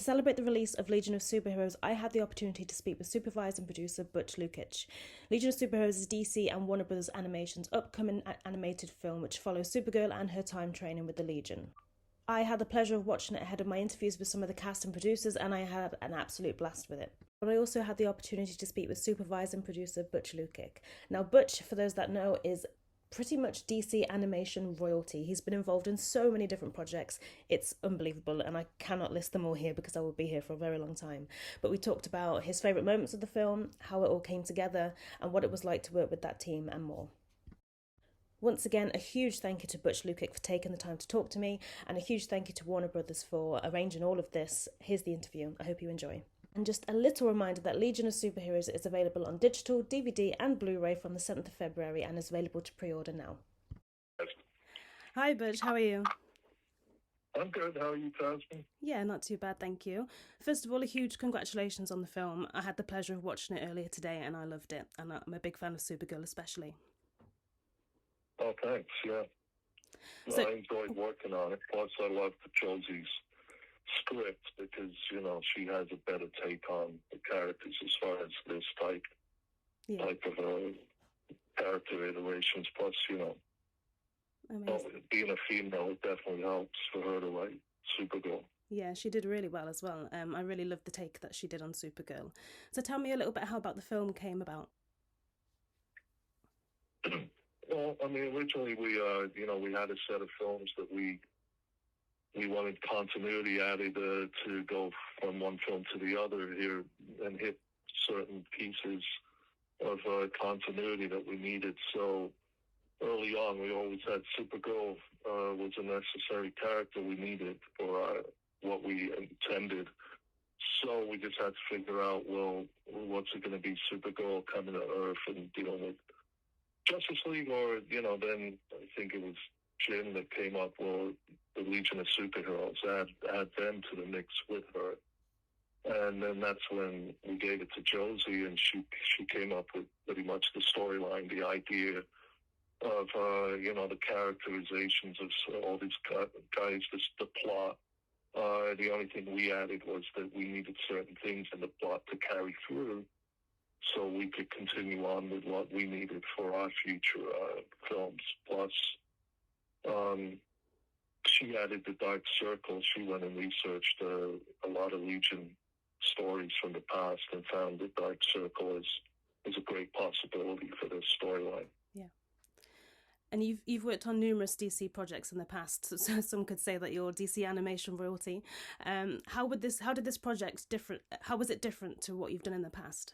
celebrate the release of Legion of Superheroes, I had the opportunity to speak with Supervising Producer Butch Lukic. Legion of Superheroes is DC and Warner Bros. Animation's upcoming animated film which follows Supergirl and her time training with the Legion. I had the pleasure of watching it ahead of my interviews with some of the cast and producers, and I had an absolute blast with it. But I also had the opportunity to speak with Supervising Producer Butch Lukic. Now, Butch, for those that know, is pretty much DC animation royalty. He's been involved in so many different projects. It's unbelievable, and I cannot list them all here because I will be here for a very long time. But we talked about his favourite moments of the film, how it all came together, and what it was like to work with that team and more. Once again, a huge thank you to Butch Lukic for taking the time to talk to me, and a huge thank you to Warner Brothers for arranging all of this. Here's the interview. I hope you enjoy. And just a little reminder that Legion of Superheroes is available on digital, DVD and Blu-ray from the 7th of February and is available to pre-order now. Hi Butch, how are you? I'm good. How are you, Tasman? Yeah, not too bad, thank you. First of all, a huge congratulations on the film. I had the pleasure of watching it earlier today and I loved it. And I'm a big fan of Supergirl especially. Oh, thanks, yeah. So, I enjoyed working on it. Plus, I loved Josie's script because, she has a better take on the characters as far as this type of character iterations. Plus, being a female, it definitely helps for her to write Supergirl. Yeah, she did really well as well. I really loved the take that she did on Supergirl. So tell me a little bit how about the film came about. Well, originally we had a set of films that we wanted continuity added to go from one film to the other here and hit certain pieces of continuity that we needed. So early on, we always had Supergirl was a necessary character we needed for what we intended. So we just had to figure out, well, what's it going to be? Supergirl coming to Earth and dealing with Justice League, or then I think it was Jim that came up with the Legion of Superheroes, add them to the mix with her, and then that's when we gave it to Josie, and she came up with pretty much the storyline, the idea of the characterizations of all these guys, the plot. The only thing we added was that we needed certain things in the plot to carry through, so we could continue on with what we needed for our future films. Plus, she added the Dark Circle. She went and researched a lot of Legion stories from the past and found that Dark Circle is a great possibility for this storyline. Yeah. And you've worked on numerous DC projects in the past, so some could say that you're DC animation royalty. How did this project different? How was it different to what you've done in the past?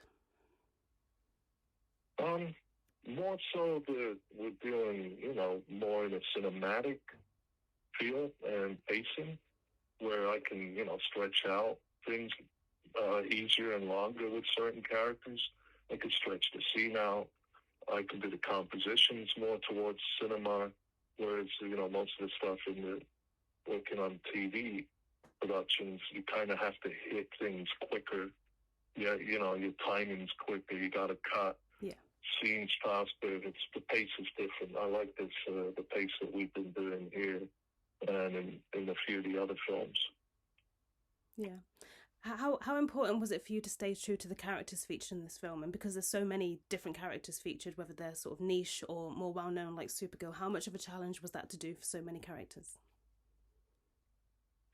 More so we're doing, more in a cinematic feel and pacing where I can, stretch out things easier and longer with certain characters. I can stretch the scene out. I can do the compositions more towards cinema, whereas, most of the stuff working on TV productions, you kind of have to hit things quicker. Yeah, your timing's quicker. You got to cut. Yeah. Scenes faster. The pace is different. I like this, the pace that we've been doing here and in a few of the other films. Yeah. How important was it for you to stay true to the characters featured in this film? And because there's so many different characters featured, whether they're sort of niche or more well-known like Supergirl, how much of a challenge was that to do for so many characters?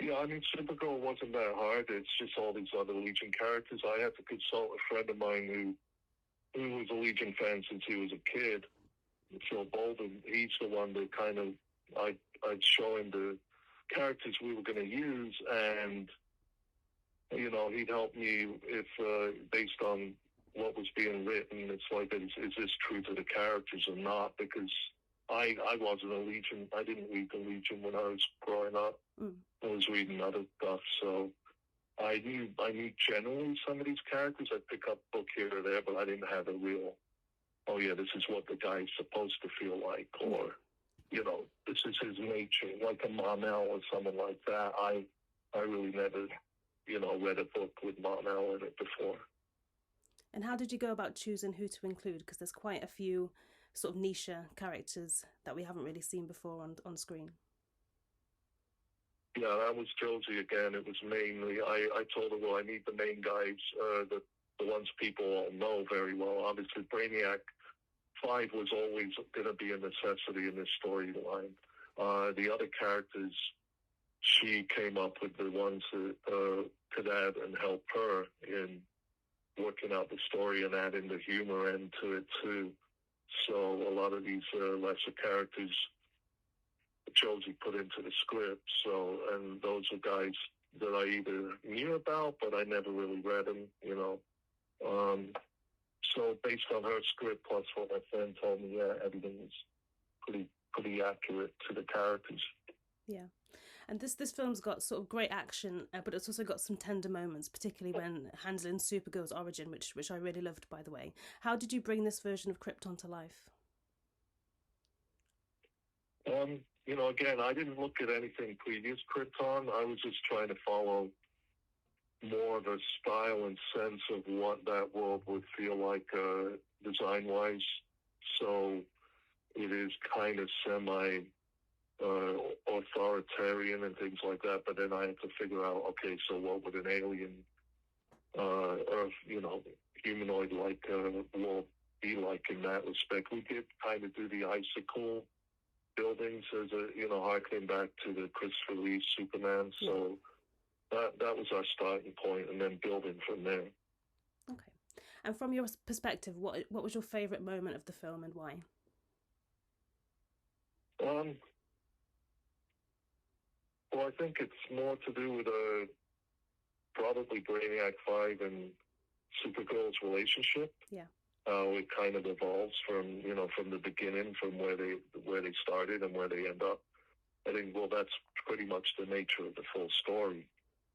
Yeah, Supergirl wasn't that hard. It's just all these other Legion characters. I had to consult a friend of mine who was a Legion fan since he was a kid, Phil Bolden. He's the one that kind of, I'd show him the characters we were going to use, and, he'd help me if, based on what was being written, it's like, is this true to the characters or not? Because I wasn't a Legion. I didn't read the Legion when I was growing up. I was reading other stuff, so I knew generally some of these characters. I'd pick up a book here or there, but I didn't have a real, this is what the guy's supposed to feel like, or, this is his nature, like a Mon-El or someone like that. I really never, read a book with Mon-El in it before. And how did you go about choosing who to include? Because there's quite a few sort of niche characters that we haven't really seen before on screen. Yeah, that was Josie again. It was mainly, I told her, well, I need the main guys, the ones people all know very well. Obviously, Brainiac 5 was always going to be a necessity in this storyline. The other characters, she came up with the ones that could add and help her in working out the story and adding the humor end to it, too. So a lot of these lesser characters Josie put into the script. So, and those are guys that I either knew about, but I never really read them, you know. So based on her script, plus what my friend told me, yeah, everything was pretty accurate to the characters. Yeah. And this film's got sort of great action, but it's also got some tender moments, particularly when handling Supergirl's origin, which I really loved, by the way. How did you bring this version of Krypton to life? You know, again, I didn't look at anything previous Krypton. I was just trying to follow more of a style and sense of what that world would feel like design-wise. So it is kind of semi authoritarian and things like that. But then I had to figure out, okay, so what would an alien Earth, you know, humanoid-like world be like in that respect? We did kind of do the icicle buildings as a, you know, harkening back to the Christopher Lee Superman. So that was our starting point, and then building from there. Okay. And from your perspective, what was your favourite moment of the film and why? Well, I think it's more to do with probably Brainiac 5 and Supergirl's relationship. Yeah. How it kind of evolves from, you know, from the beginning, from where they started and where they end up. I think, well, that's pretty much the nature of the full story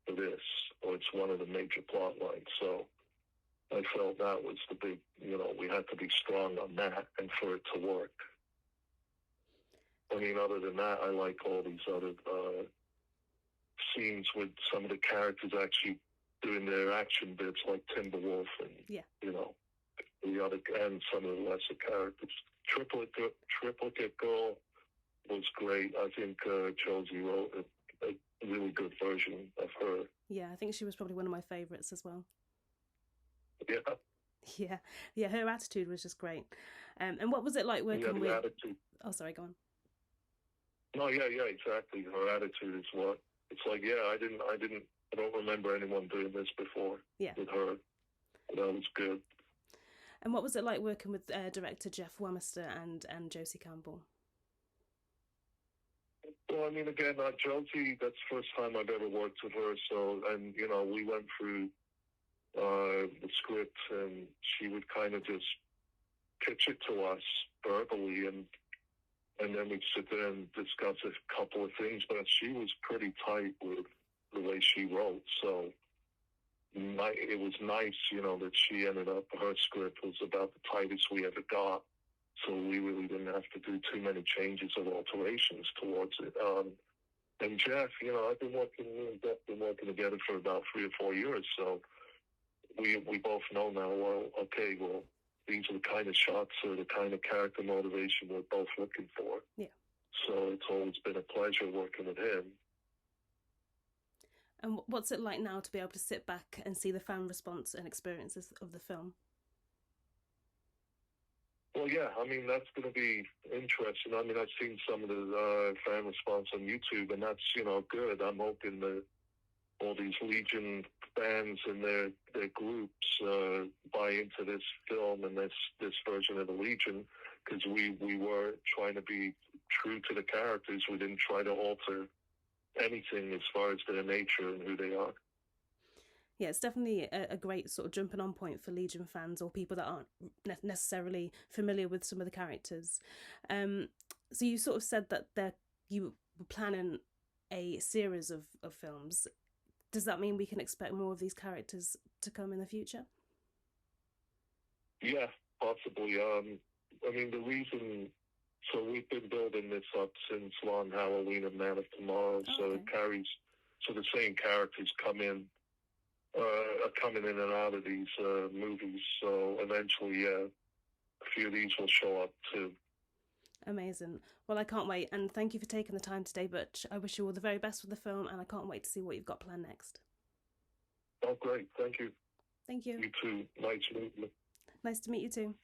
for this, or it's one of the major plot lines. So I felt that was the big, you know, we had to be strong on that and for it to work. I mean, other than that, I like all these other scenes with some of the characters actually doing their action bits, like Timberwolf and, you know, the other, and some of the lesser characters. Triplicate Girl was great. I think Josie wrote a really good version of her. Yeah, I think she was probably one of my favourites as well. Yeah. Yeah, her attitude was just great. And what was it like working with... Attitude. Oh, sorry, go on. No, yeah, exactly. Her attitude is what it's like. Yeah, I don't remember anyone doing this before. With her, that was good. And what was it like working with director Jeff Wamister and Josie Campbell? Well, I mean, again, Josie, that's the first time I've ever worked with her. So, and you know, we went through the script, and she would kind of just pitch it to us verbally, and then we'd sit there and discuss a couple of things. But she was pretty tight with the way she wrote, so it was nice, you know, that she ended up, her script was about the tightest we ever got, so we really didn't have to do too many changes or alterations towards it. And Jeff, you know, me and Jeff been working together for about 3 or 4 years, so we both know now, well, okay, well, these are the kind of shots or the kind of character motivation we're both looking for. Yeah. So it's always been a pleasure working with him. And what's it like now to be able to sit back and see the fan response and experiences of the film? Well, yeah, I mean, that's going to be interesting. I mean, I've seen some of the fan response on YouTube, and that's, you know, good. I'm hoping that all these Legion fans and their groups buy into this film and this version of the Legion, because we were trying to be true to the characters. We didn't try to alter anything as far as their nature and who they are. Yeah, it's definitely a great sort of jumping on point for Legion fans or people that aren't necessarily familiar with some of the characters. So you sort of said that you were planning a series of films. Does that mean we can expect more of these characters to come in the future? Yeah, possibly. I mean, the reason... So we've been building this up since Long Halloween and Man of Tomorrow. Okay. So it carries... So the same characters are coming in and out of these movies. So eventually, yeah, a few of these will show up too. Amazing. Well, I can't wait, and thank you for taking the time today, Butch. I wish you all the very best with the film, and I can't wait to see what you've got planned next. Oh, great. Thank you. Thank you. You too. Nice to meet you. Nice to meet you too.